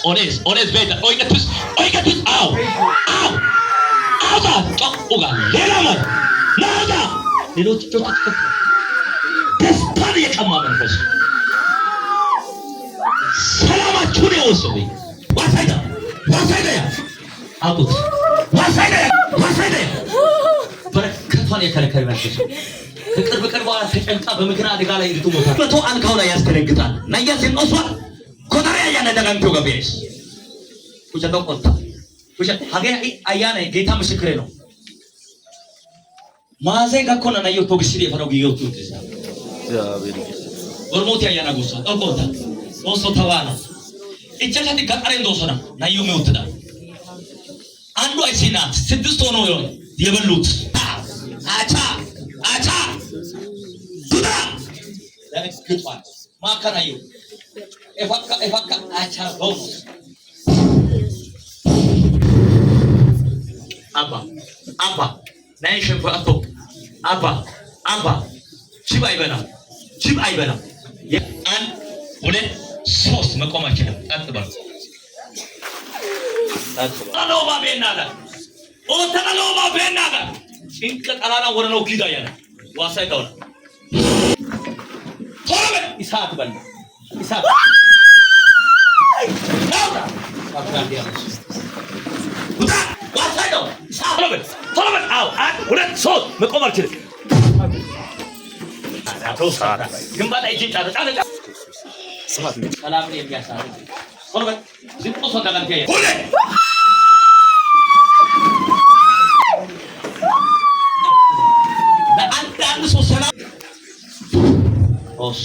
ኦኔስ ቤት ኦይቀቱስ አው አውጣ ጮቁጋ ሌላ ማለት ናውጣ ሌሎች ጮቁት ደስታን የቀማ መንፈስ ሰላማችሁን የወሰደኝ ዋሳይዳ አቁት ዋሳይዳ በረከቷን የከለከለ መንፈስ ከቅርብ በኋላ ተጨንቃ በምክር አደጋ ላይ እንድትሞታ መቶ አልጋው ላይ ያስደነግጣል ናያስ እንቆሷል ኮታሪያ ያነ ደጋንቶ ገበስ ኩቸቶ ቆጣ ኩቸት ሀገ አያነ ጌታ ምስክሬ ነው ማዘ ጋኮና ናዮ ቶግሲሪ የፈረው ይወጡ ተዛ ወርሞት ያያና ጎሳ አቆታ ኦሶ ተዋና እጨላቲ ጋጣሬን ዶሰና ናዮ ሚውትዳ አንዱ አይሲናት ስድስት ሆኖ የበሉት አቻ ዱዳ ለግጧል ማካናዩ ኤፋካ አቻ ቦስ አባ ናይ ሸንፎ አባ ጅብ አይበላም ያን ሁለት ሶስት መቆም አይችልም አጥባ አሎባ ቤናዳ ኦተናሎባ ቤናዳ እንቀጣላና ወረነው ኪዳ ያለ ዋሳይታው ቶሎ ኢሳት በል ኢሳት ናውጣ አፍራዲያ ውጣ ዋሳይታው ቶሎ በል አው አንድ ሁለት ሶስት መቆም አልችልም አራቶሳራ ግንባታ እጅን ጫጫ ሰላም ነው የሚያሳርግ ቶሎ በል ዝም ብሎ ተጋንተ ሁሌ በአንድ ሰው ሰላም ኦስ